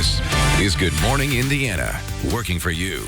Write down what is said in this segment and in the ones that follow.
This is Good Morning Indiana, working for you.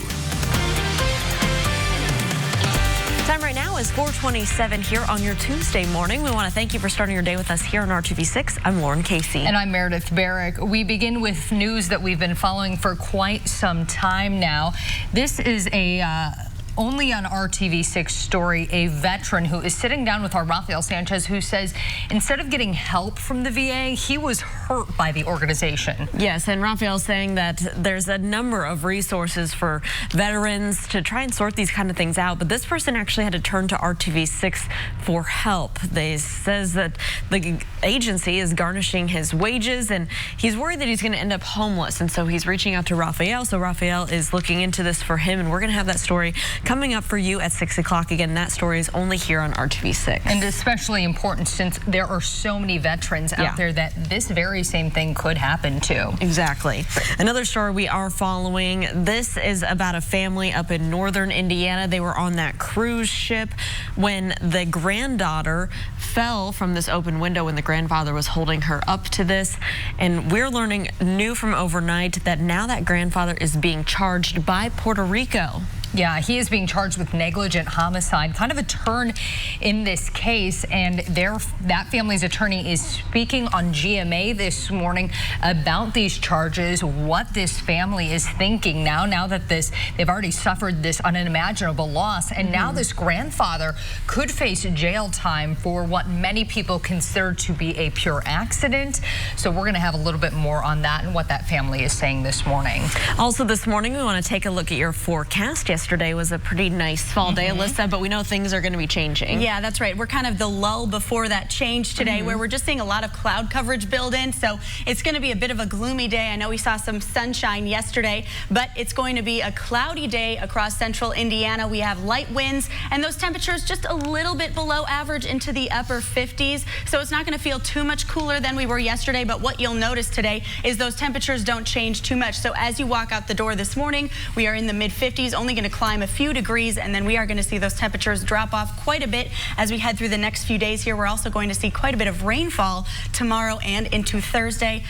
Time right now is 4:27 here on your Tuesday morning. We want to thank you for starting your day with us here on RTV6. I'm Lauren Casey. And I'm Meredith Barrick. We begin with news that we've been following for quite some time now. This is a only on RTV6 story, a veteran who is sitting down with our Rafael Sanchez, who says instead of getting help from the VA, he was hurt by the organization. Yes, and Rafael's saying that there's a number of resources for veterans to try and sort these kind of things out, but this person actually had to turn to RTV6 for help. They says that the agency is garnishing his wages, and he's worried that he's going to end up homeless, and so he's reaching out to Rafael. So Rafael is looking into this for him, and we're going to have that story coming up for you at 6 o'clock. Again, that story is only here on RTV6. And especially important since there are so many veterans out there that this very same thing could happen to. Exactly. Another story we are following, this is about a family up in northern Indiana. They were on that cruise ship when the granddaughter fell from this open window when the grandfather was holding her up to this. And we're learning new from overnight that now that grandfather is being charged by Puerto Rico. Yeah, he is being charged with negligent homicide, kind of a turn in this case, and that family's attorney is speaking on GMA this morning about these charges, what this family is thinking now that they've already suffered this unimaginable loss, and now this grandfather could face jail time for what many people consider to be a pure accident. So we're going to have a little bit more on that and what that family is saying this morning. Also this morning, we want to take a look at your forecast. Yesterday was a pretty nice fall day, Alyssa, but we know things are going to be changing. Yeah, that's right. We're kind of the lull before that change today, where we're just seeing a lot of cloud coverage build in. So it's going to be a bit of a gloomy day. I know we saw some sunshine yesterday, but it's going to be a cloudy day across central Indiana. We have light winds, and those temperatures just a little bit below average into the upper 50s. So it's not going to feel too much cooler than we were yesterday, but what you'll notice today is those temperatures don't change too much. So as you walk out the door this morning, we are in the mid 50s, only going to climb a few degrees, and then we are going to see those temperatures drop off quite a bit as we head through the next few days here. We're also going to see quite a bit of rainfall tomorrow and into Thursday.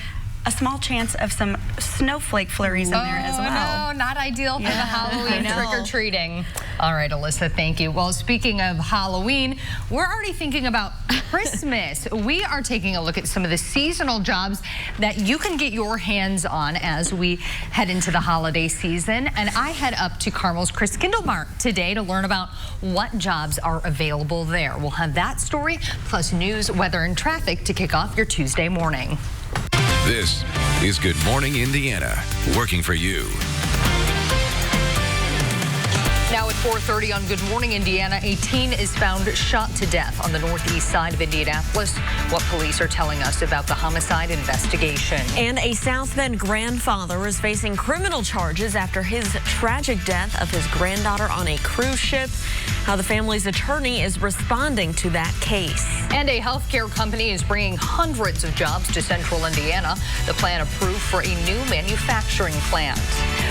A small chance of some snowflake flurries in there as well. No, not ideal for the Halloween trick-or-treating. All right, Alyssa, thank you. Well, speaking of Halloween, we're already thinking about Christmas. We are taking a look at some of the seasonal jobs that you can get your hands on as we head into the holiday season. And I head up to Carmel's Chris Kindlemart today to learn about what jobs are available there. We'll have that story, plus news, weather, and traffic to kick off your Tuesday morning. This is Good Morning Indiana, working for you. Now at 4:30 on Good Morning Indiana, a teen is found shot to death on the northeast side of Indianapolis. What police are telling us about the homicide investigation. And a South Bend grandfather is facing criminal charges after his tragic death of his granddaughter on a cruise ship. How the family's attorney is responding to that case. And a healthcare company is bringing hundreds of jobs to central Indiana. The plan approved for a new manufacturing plant.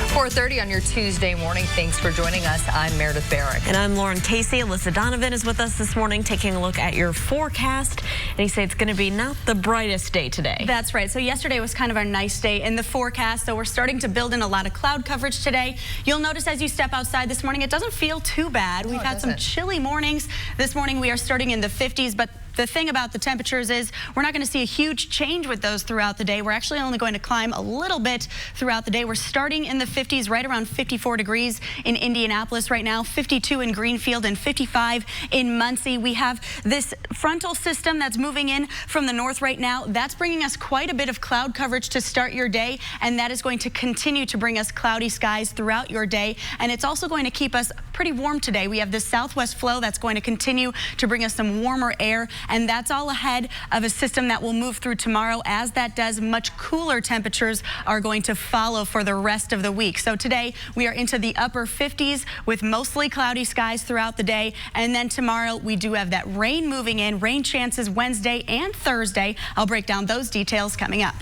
4:30 on your Tuesday morning. Thanks for joining us. I'm Meredith Barrick. And I'm Lauren Casey. Alyssa Donovan is with us this morning taking a look at your forecast. And he said it's going to be not the brightest day today. That's right. So yesterday was kind of our nice day in the forecast. So we're starting to build in a lot of cloud coverage today. You'll notice as you step outside this morning, it doesn't feel too bad. We've had some chilly mornings. This morning we are starting in the 50s, but the thing about the temperatures is we're not going to see a huge change with those throughout the day. We're actually only going to climb a little bit throughout the day. We're starting in the 50s, right around 54 degrees in Indianapolis right now, 52 in Greenfield, and 55 in Muncie. We have this frontal system that's moving in from the north right now. That's bringing us quite a bit of cloud coverage to start your day, and that is going to continue to bring us cloudy skies throughout your day. And it's also going to keep us pretty warm today. We have this southwest flow that's going to continue to bring us some warmer air. And that's all ahead of a system that will move through tomorrow. As that does, much cooler temperatures are going to follow for the rest of the week. So today we are into the upper 50s with mostly cloudy skies throughout the day. And then tomorrow we do have that rain moving in, rain chances Wednesday and Thursday. I'll break down those details coming up.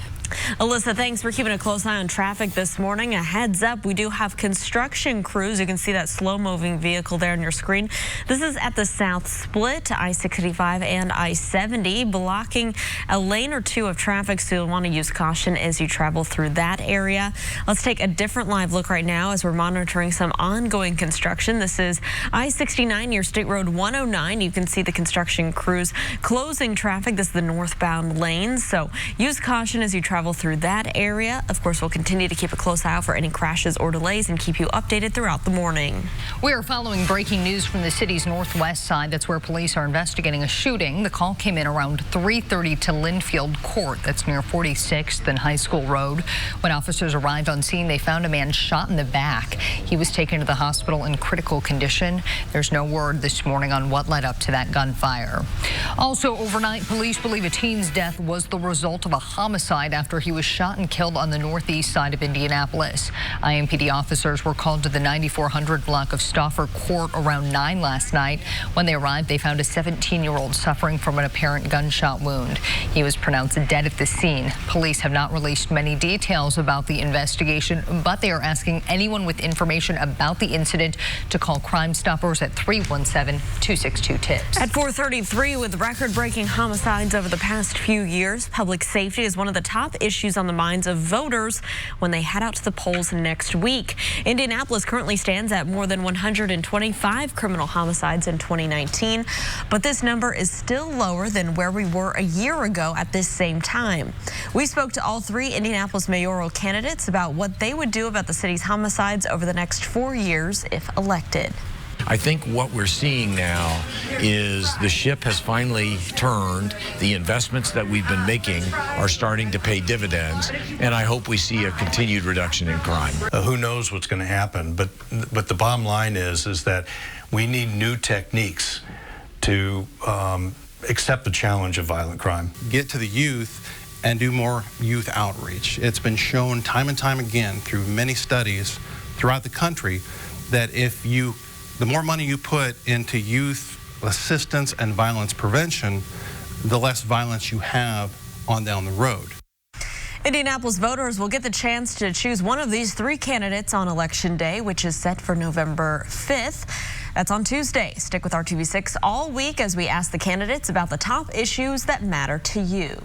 Alyssa, thanks for keeping a close eye on traffic this morning. A heads up, we do have construction crews. You can see that slow-moving vehicle there on your screen. This is at the South Split, I-65 and I-70, blocking a lane or two of traffic, so you'll want to use caution as you travel through that area. Let's take a different live look right now as we're monitoring some ongoing construction. This is I-69 near State Road 109. You can see the construction crews closing traffic. This is the northbound lane, so use caution as you travel through that area. Of course, we'll continue to keep a close eye out for any crashes or delays and keep you updated throughout the morning. We are following breaking news from the city's northwest side. That's where police are investigating a shooting. The call came in around 3:30 to Linfield Court. That's near 46th and High School Road. When officers arrived on scene, they found a man shot in the back. He was taken to the hospital in critical condition. There's no word this morning on what led up to that gunfire. Also overnight, police believe a teen's death was the result of a homicide after he was shot and killed on the northeast side of Indianapolis. IMPD officers were called to the 9400 block of Stauffer Court around 9 last night. When they arrived, they found a 17-year-old suffering from an apparent gunshot wound. He was pronounced dead at the scene. Police have not released many details about the investigation, but they are asking anyone with information about the incident to call Crime Stoppers at 317-262-TIPS. At 4:33, with record-breaking homicides over the past few years, public safety is one of the top issues on the minds of voters when they head out to the polls next week. Indianapolis currently stands at more than 125 criminal homicides in 2019, but this number is still lower than where we were a year ago at this same time. We spoke to all three Indianapolis mayoral candidates about what they would do about the city's homicides over the next 4 years if elected. I think what we're seeing now is the ship has finally turned. The investments that we've been making are starting to pay dividends, and I hope we see a continued reduction in crime. Who knows what's going to happen, but the bottom line is that we need new techniques to accept the challenge of violent crime. Get to the youth and do more youth outreach. It's been shown time and time again through many studies throughout the country that the more money you put into youth assistance and violence prevention, the less violence you have on down the road. Indianapolis voters will get the chance to choose one of these three candidates on Election Day, which is set for November 5th. That's on Tuesday. Stick with RTV6 all week as we ask the candidates about the top issues that matter to you.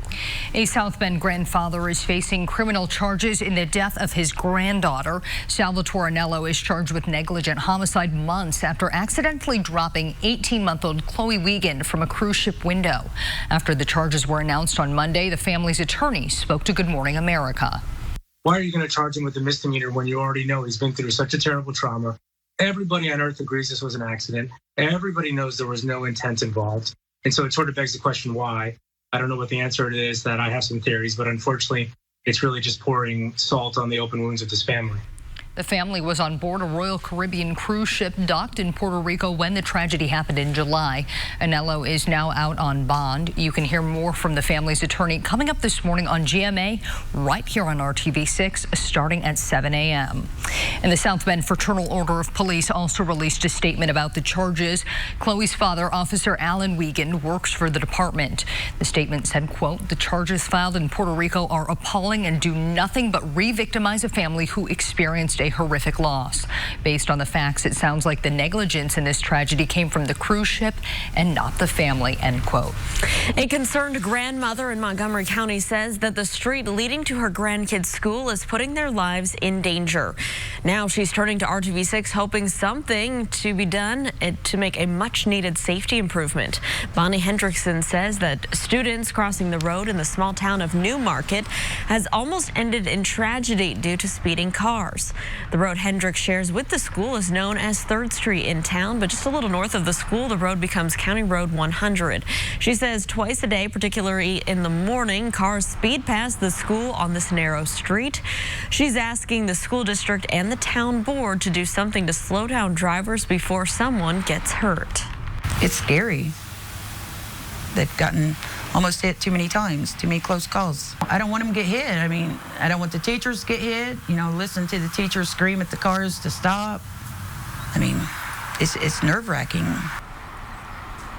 A South Bend grandfather is facing criminal charges in the death of his granddaughter. Salvatore Anello is charged with negligent homicide months after accidentally dropping 18-month-old Chloe Wiegand from a cruise ship window. After the charges were announced on Monday, the family's attorney spoke to Good Morning America. Why are you going to charge him with a misdemeanor when you already know he's been through such a terrible trauma? Everybody on earth agrees this was an accident. Everybody knows there was no intent involved. And so it sort of begs the question, why? I don't know what the answer is. That I have some theories, but unfortunately, it's really just pouring salt on the open wounds of this family. The family was on board a Royal Caribbean cruise ship docked in Puerto Rico when the tragedy happened in July. Anello is now out on bond. You can hear more from the family's attorney coming up this morning on GMA right here on RTV6 starting at 7 a.m. And the South Bend Fraternal Order of Police also released a statement about the charges. Chloe's father, Officer Alan Wiegand, works for the department. The statement said, quote, "The charges filed in Puerto Rico are appalling and do nothing but re-victimize a family who experienced a horrific loss. Based on the facts, it sounds like the negligence in this tragedy came from the cruise ship and not the family," end quote. A concerned grandmother in Montgomery County says that the street leading to her grandkids' school is putting their lives in danger. Now she's turning to RTV6 hoping something to be done to make a much-needed safety improvement. Bonnie Hendrickson says that students crossing the road in the small town of Newmarket has almost ended in tragedy due to speeding cars. The road Hendrick shares with the school is known as 3rd Street in town, but just a little north of the school, the road becomes County Road 100. She says twice a day, particularly in the morning, cars speed past the school on this narrow street. She's asking the school district and the town board to do something to slow down drivers before someone gets hurt. It's scary. They've gotten almost hit too many times, too many close calls. I don't want them to get hit. I mean, I don't want the teachers to get hit. You know, listen to the teachers scream at the cars to stop. I mean, it's nerve-wracking.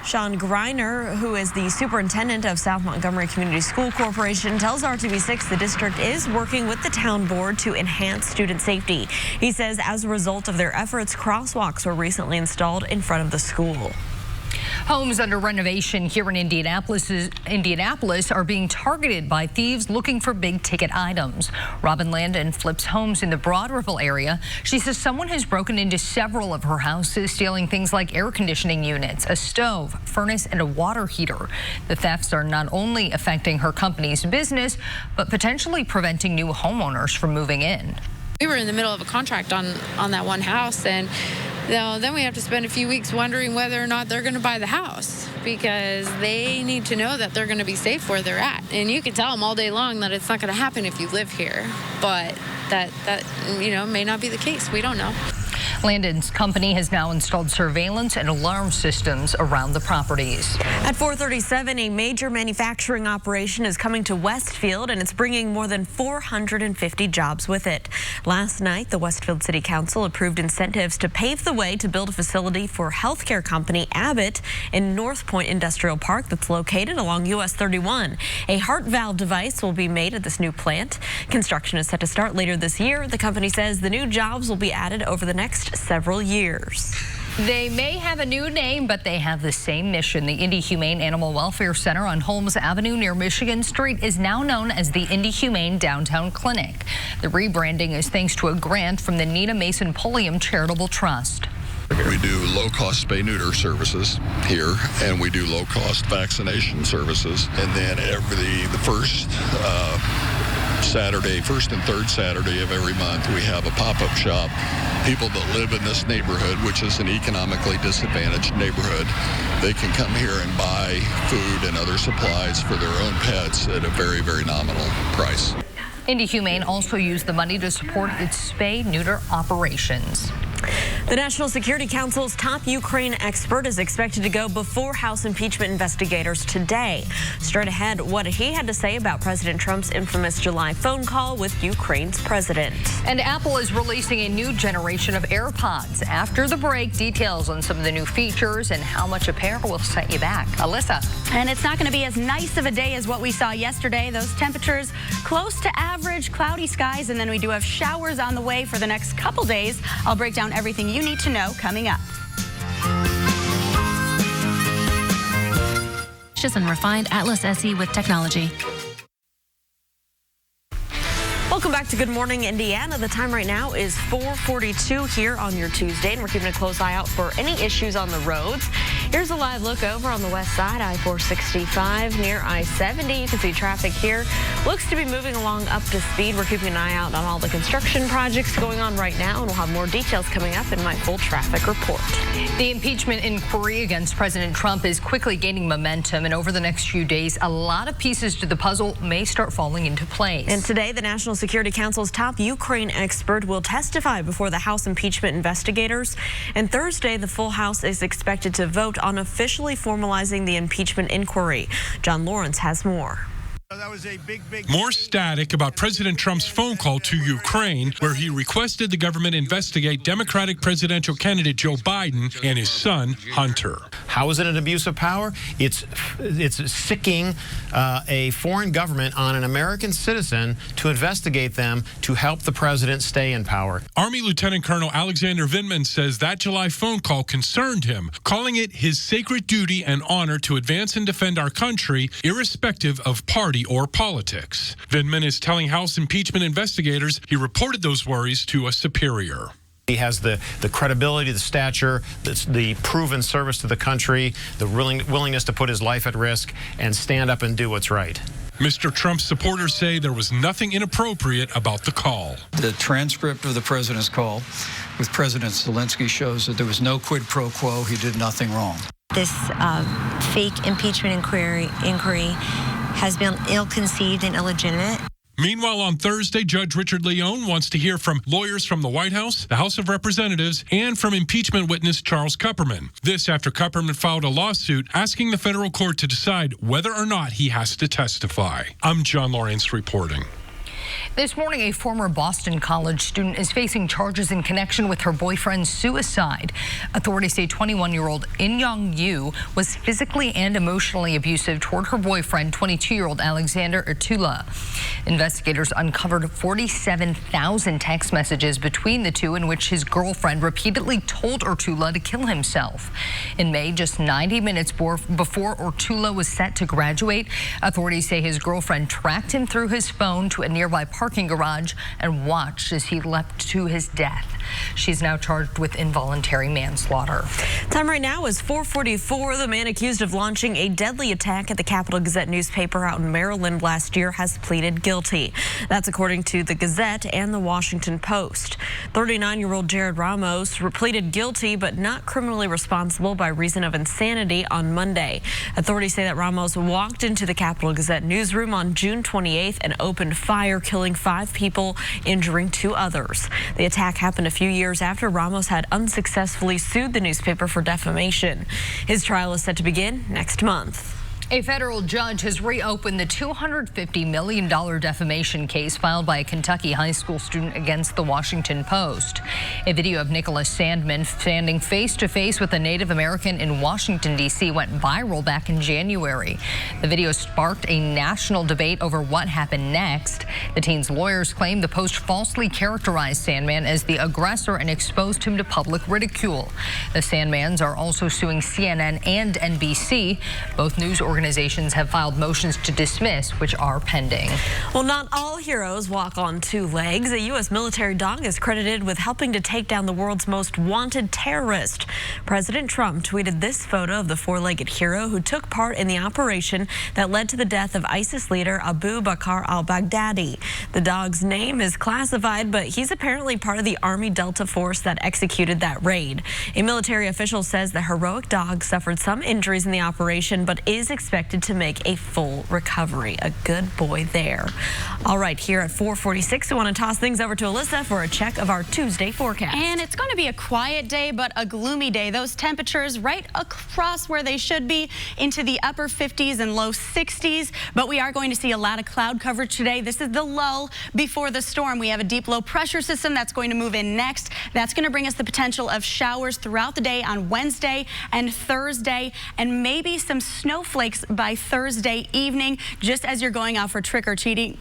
Sean Greiner, who is the superintendent of South Montgomery Community School Corporation, tells RTV6 the district is working with the town board to enhance student safety. He says as a result of their efforts, crosswalks were recently installed in front of the school. Homes under renovation here in Indianapolis are being targeted by thieves looking for big-ticket items. Robin Landon flips homes in the Broad Ripple area. She says someone has broken into several of her houses, stealing things like air conditioning units, a stove, furnace, and a water heater. The thefts are not only affecting her company's business, but potentially preventing new homeowners from moving in. We were in the middle of a contract on that one house, and then we have to spend a few weeks wondering whether or not they're going to buy the house, because they need to know that they're going to be safe where they're at. And you can tell them all day long that it's not going to happen if you live here, but that may not be the case. We don't know. Landon's company has now installed surveillance and alarm systems around the properties. At 4:37, a major manufacturing operation is coming to Westfield, and it's bringing more than 450 jobs with it. Last night, the Westfield City Council approved incentives to pave the way to build a facility for healthcare company Abbott in North Point Industrial Park that's located along US 31. A heart valve device will be made at this new plant. Construction is set to start later this year. The company says the new jobs will be added over the next several years. They may have a new name, but they have the same mission. The Indy Humane Animal Welfare Center on Holmes Avenue near Michigan Street is now known as the Indy Humane Downtown Clinic. The rebranding is thanks to a grant from the Nina Mason Pulliam Charitable Trust. We do low-cost spay-neuter services here, and we do low-cost vaccination services. And then the first and third Saturday of every month, we have a pop-up shop. People that live in this neighborhood, which is an economically disadvantaged neighborhood, they can come here and buy food and other supplies for their own pets at a very, very nominal price. Indy Humane also used the money to support its spay-neuter operations. The National Security Council's top Ukraine expert is expected to go before House impeachment investigators today. Straight ahead, what he had to say about President Trump's infamous July phone call with Ukraine's president. And Apple is releasing a new generation of AirPods. After the break, details on some of the new features and how much a pair will set you back. Alyssa. And it's not going to be as nice of a day as what we saw yesterday. Those temperatures close to average, cloudy skies, and then we do have showers on the way for the next couple days. I'll break down everything you need to know coming up. And refined Atlas SE with technology. Welcome back to Good Morning Indiana. The time right now is 4:42 here on your Tuesday, and we're keeping a close eye out for any issues on the roads. Here's a live look over on the west side, I-465 near I-70. You can see traffic here. Looks to be moving along up to speed. We're keeping an eye out on all the construction projects going on right now, and we'll have more details coming up in my full traffic report. The impeachment inquiry against President Trump is quickly gaining momentum, and over the next few days, a lot of pieces to the puzzle may start falling into place. And today, the National Security Council's top Ukraine expert will testify before the House impeachment investigators. And Thursday, the full House is expected to vote on officially formalizing the impeachment inquiry. John Lawrence has more. More static about President Trump's phone call to Ukraine, where he requested the government investigate Democratic presidential candidate Joe Biden and his son, Hunter. How is it an abuse of power? It's sicking a foreign government on an American citizen to investigate them to help the president stay in power. Army Lieutenant Colonel Alexander Vindman says that July phone call concerned him, calling it his sacred duty and honor to advance and defend our country, irrespective of party or politics. Vindman is telling House impeachment investigators he reported those worries to a superior. He has the credibility, the stature, the proven service to the country, the willingness to put his life at risk and stand up and do what's right. Mr. Trump's supporters say there was nothing inappropriate about the call. The transcript of the president's call with President Zelensky shows that there was no quid pro quo. He did nothing wrong. This fake impeachment inquiry has been ill-conceived and illegitimate. Meanwhile, on Thursday, Judge Richard Leone wants to hear from lawyers from the White House, the House of Representatives, and from impeachment witness Charles Kupperman. This after Kupperman filed a lawsuit asking the federal court to decide whether or not he has to testify. I'm John Lawrence reporting. This morning, a former Boston College student is facing charges in connection with her boyfriend's suicide. Authorities say 21-year-old In Young Yu was physically and emotionally abusive toward her boyfriend, 22-year-old Alexander Ertula. Investigators uncovered 47,000 text messages between the two in which his girlfriend repeatedly told Ertula to kill himself. In May, just 90 minutes before Ertula was set to graduate, authorities say his girlfriend tracked him through his phone to a nearby parking garage and watched as he leapt to his death. She's now charged with involuntary manslaughter. Time right now is 4:44. The man accused of launching a deadly attack at the Capital Gazette newspaper out in Maryland last year has pleaded guilty. That's according to the Gazette and the Washington Post. 39-year-old Jared Ramos pleaded guilty but not criminally responsible by reason of insanity on Monday. Authorities say that Ramos walked into the Capital Gazette newsroom on June 28th and opened fire, killing 5 people, injuring 2 others. The attack happened a few years after Ramos had unsuccessfully sued the newspaper for defamation. His trial is set to begin next month. A federal judge has reopened the $250 million defamation case filed by a Kentucky high school student against the Washington Post. A video of Nicholas Sandman standing face-to-face with a Native American in Washington, D.C. went viral back in January. The video sparked a national debate over what happened next. The teen's lawyers claim the Post falsely characterized Sandman as the aggressor and exposed him to public ridicule. The Sandmans are also suing CNN and NBC. Both news organizations have filed motions to dismiss, which are pending. Well, not all heroes walk on 2 legs. A U.S. military dog is credited with helping to take down the world's most wanted terrorist. President Trump tweeted this photo of the 4-legged hero who took part in the operation that led to the death of ISIS leader Abu Bakr al-Baghdadi. The dog's name is classified, but he's apparently part of the Army Delta Force that executed that raid. A military official says the heroic dog suffered some injuries in the operation, but is expected to make a full recovery. A good boy there. All right, here at 4:46, we want to toss things over to Alyssa for a check of our Tuesday forecast. And it's going to be a quiet day, but a gloomy day. Those temperatures right across where they should be, into the upper 50s and low 60s. But we are going to see a lot of cloud coverage today. This is the lull before the storm. We have a deep low pressure system that's going to move in next. That's going to bring us the potential of showers throughout the day on Wednesday and Thursday, and maybe some snowflakes by Thursday evening, just as you're going out for trick-or-treating,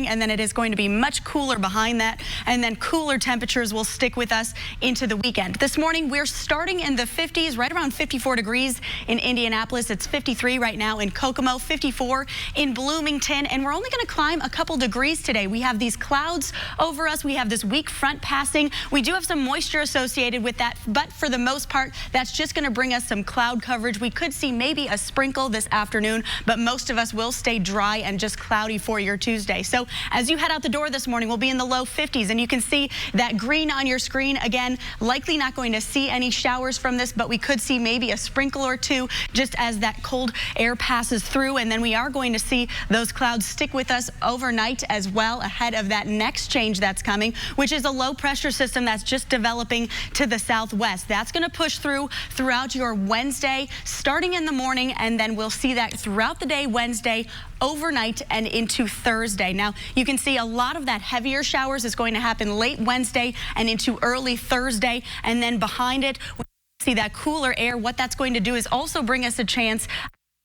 and then it is going to be much cooler behind that, and then cooler temperatures will stick with us into the weekend. This morning, we're starting in the 50s, right around 54 degrees in Indianapolis. It's 53 right now in Kokomo, 54 in Bloomington, and we're only going to climb a couple degrees today. We have these clouds over us. We have this weak front passing. We do have some moisture associated with that, but for the most part, that's just going to bring us some cloud coverage. We could see maybe a sprinkle this afternoon, but most of us will stay dry and just cloudy for your Tuesday. So as you head out the door this morning, we'll be in the low 50s, and you can see that green on your screen. Again, likely not going to see any showers from this, but we could see maybe a sprinkle or 2 just as that cold air passes through, and then we are going to see those clouds stick with us overnight as well, ahead of that next change that's coming, which is a low pressure system that's just developing to the southwest. That's going to push throughout your Wednesday, starting in the morning, and then we'll see that throughout the day Wednesday, overnight, and into Thursday. Now, you can see a lot of that heavier showers is going to happen late Wednesday and into early Thursday, and then behind it, we see that cooler air. What that's going to do is also bring us a chance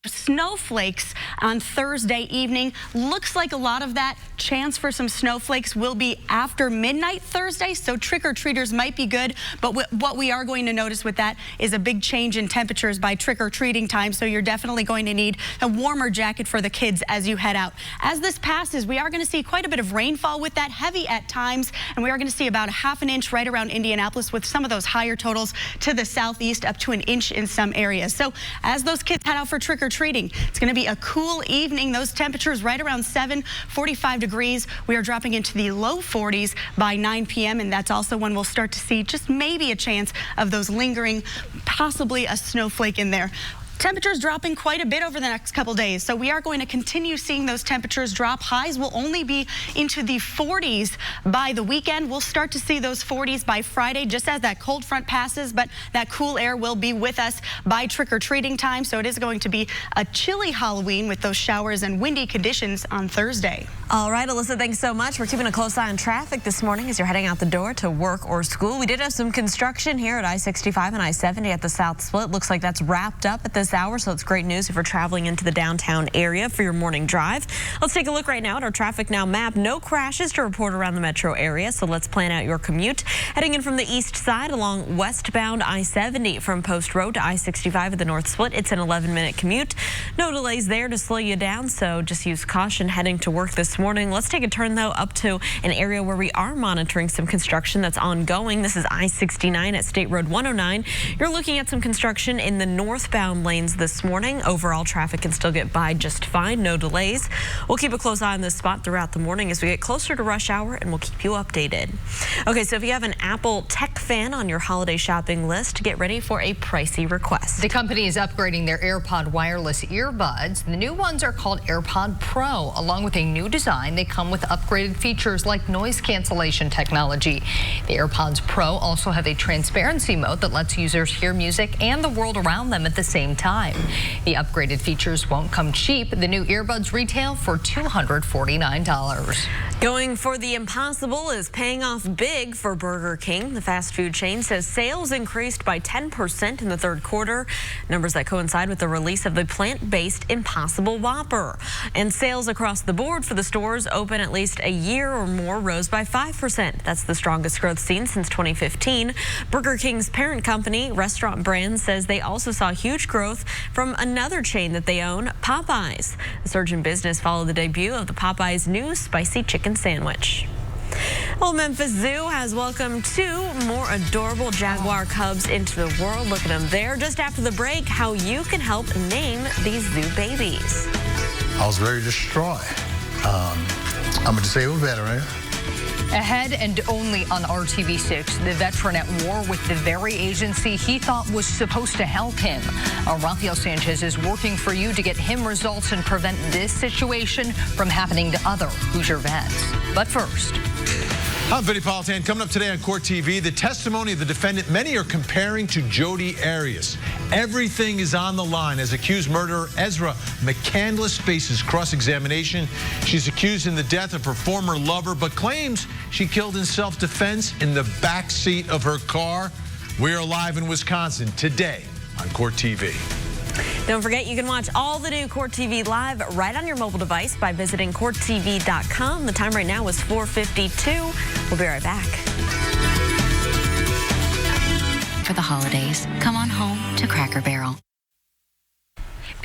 snowflakes on Thursday evening. Looks like a lot of that chance for some snowflakes will be after midnight Thursday, so trick-or-treaters might be good, but what we are going to notice with that is a big change in temperatures by trick-or-treating time, so you're definitely going to need a warmer jacket for the kids as you head out. As this passes, we are going to see quite a bit of rainfall with that, heavy at times, and we are going to see about ½ an inch right around Indianapolis, with some of those higher totals to the southeast, up to an inch in some areas. So as those kids head out for trick-or-treating, it's going to be a cool evening. Those temperatures right around 45 degrees. We are dropping into the low 40s by 9 p.m. and that's also when we'll start to see just maybe a chance of those lingering, possibly a snowflake in there. Temperatures dropping quite a bit over the next couple days, so we are going to continue seeing those temperatures drop. Highs will only be into the 40s by the weekend. We'll start to see those 40s by Friday, just as that cold front passes, but that cool air will be with us by trick-or-treating time, so it is going to be a chilly Halloween with those showers and windy conditions on Thursday. All right, Alyssa, thanks so much. We're keeping a close eye on traffic this morning as you're heading out the door to work or school. We did have some construction here at I-65 and I-70 at the South Split. Looks like that's wrapped up at this hour, so it's great news if you're traveling into the downtown area for your morning drive. Let's take a look right now at our Traffic Now map. No crashes to report around the metro area, so let's plan out your commute. Heading in from the east side along westbound I-70 from Post Road to I-65 at the North Split, it's an 11-minute commute. No delays there to slow you down, so just use caution heading to work this morning. Let's take a turn, though, up to an area where we are monitoring some construction that's ongoing. This is I-69 at State Road 109. You're looking at some construction in the northbound lanes this morning. Overall, traffic can still get by just fine. No delays. We'll keep a close eye on this spot throughout the morning as we get closer to rush hour, and we'll keep you updated. Okay, so if you have an Apple tech fan on your holiday shopping list, get ready for a pricey request. The company is upgrading their AirPod wireless earbuds. The new ones are called AirPod Pro. Along with a new design, they come with upgraded features like noise cancellation technology. The AirPods Pro also have a transparency mode that lets users hear music and the world around them at the same time. The upgraded features won't come cheap. The new earbuds retail for $249. Going for the impossible is paying off big for Burger King. The fast food chain says sales increased by 10% in the third quarter, numbers that coincide with the release of the plant-based Impossible Whopper. And sales across the board for the stores open at least a year or more rose by 5%. That's the strongest growth seen since 2015. Burger King's parent company, Restaurant Brands, says they also saw huge growth from another chain that they own, Popeyes. The surge in business followed the debut of the Popeyes new spicy chicken sandwich. Well, Memphis Zoo has welcomed 2 more adorable jaguar cubs into the world. Look at them there. Just after the break, how you can help name these zoo babies. I was very distraught. I'm a disabled veteran. Ahead and only on RTV6, the veteran at war with the very agency he thought was supposed to help him. Rafael Sanchez is working for you to get him results and prevent this situation from happening to other Hoosier vets. But first, I'm Vinny Politan. Coming up today on Court TV, the testimony of the defendant many are comparing to Jodi Arias. Everything is on the line as accused murderer Ezra McCandless faces cross-examination. She's accused in the death of her former lover, but claims she killed in self-defense in the back seat of her car. We're live in Wisconsin today on Court TV. Don't forget, you can watch all the new Court TV live right on your mobile device by visiting CourtTV.com. The time right now is 4:52. We'll be right back. For the holidays, come on home to Cracker Barrel.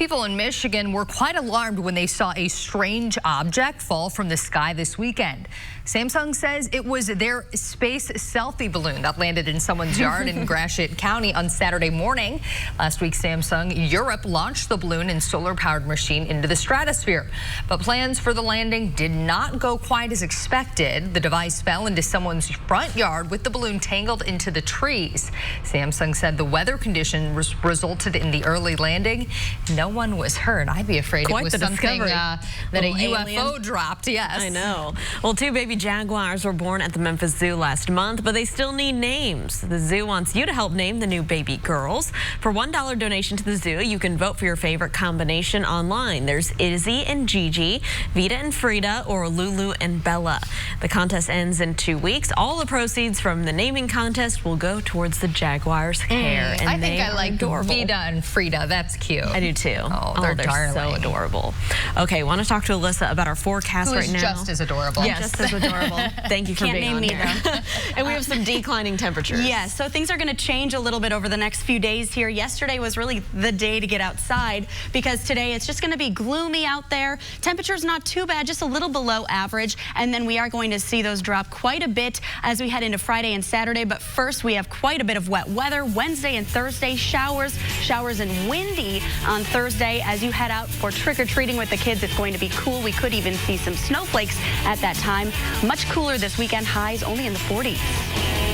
people in Michigan were quite alarmed when they saw a strange object fall from the sky this weekend. Samsung says it was their space selfie balloon that landed in someone's yard in Gratiot County on Saturday morning. Last week, Samsung Europe launched the balloon and solar-powered machine into the stratosphere. But plans for the landing did not go quite as expected. The device fell into someone's front yard with the balloon tangled into the trees. Samsung said the weather condition resulted in the early landing. No one was hurt. I'd be afraid it was something that a UFO dropped. Yes. I know. Well, 2 baby jaguars were born at the Memphis Zoo last month, but they still need names. The zoo wants you to help name the new baby girls. For $1 donation to the zoo, you can vote for your favorite combination online. There's Izzy and Gigi, Vita and Frida, or Lulu and Bella. The contest ends in 2 weeks. All the proceeds from the naming contest will go towards the jaguars' care. And I think I like Vita and Frida. That's cute. I do too. Oh, they're so adorable. Okay, want to talk to Alyssa about our forecast right now. Just as adorable. Yes. Just as adorable. Thank you for being on here. And we have some declining temperatures. Yes, so things are going to change a little bit over the next few days here. Yesterday was really the day to get outside because today it's just going to be gloomy out there. Temperatures not too bad, just a little below average. And then we are going to see those drop quite a bit as we head into Friday and Saturday. But first, we have quite a bit of wet weather. Wednesday and Thursday, showers and windy on Thursday. As you head out for trick-or-treating with the kids, it's going to be cool. We could even see some snowflakes at that time. Much cooler this weekend, highs only in the 40s.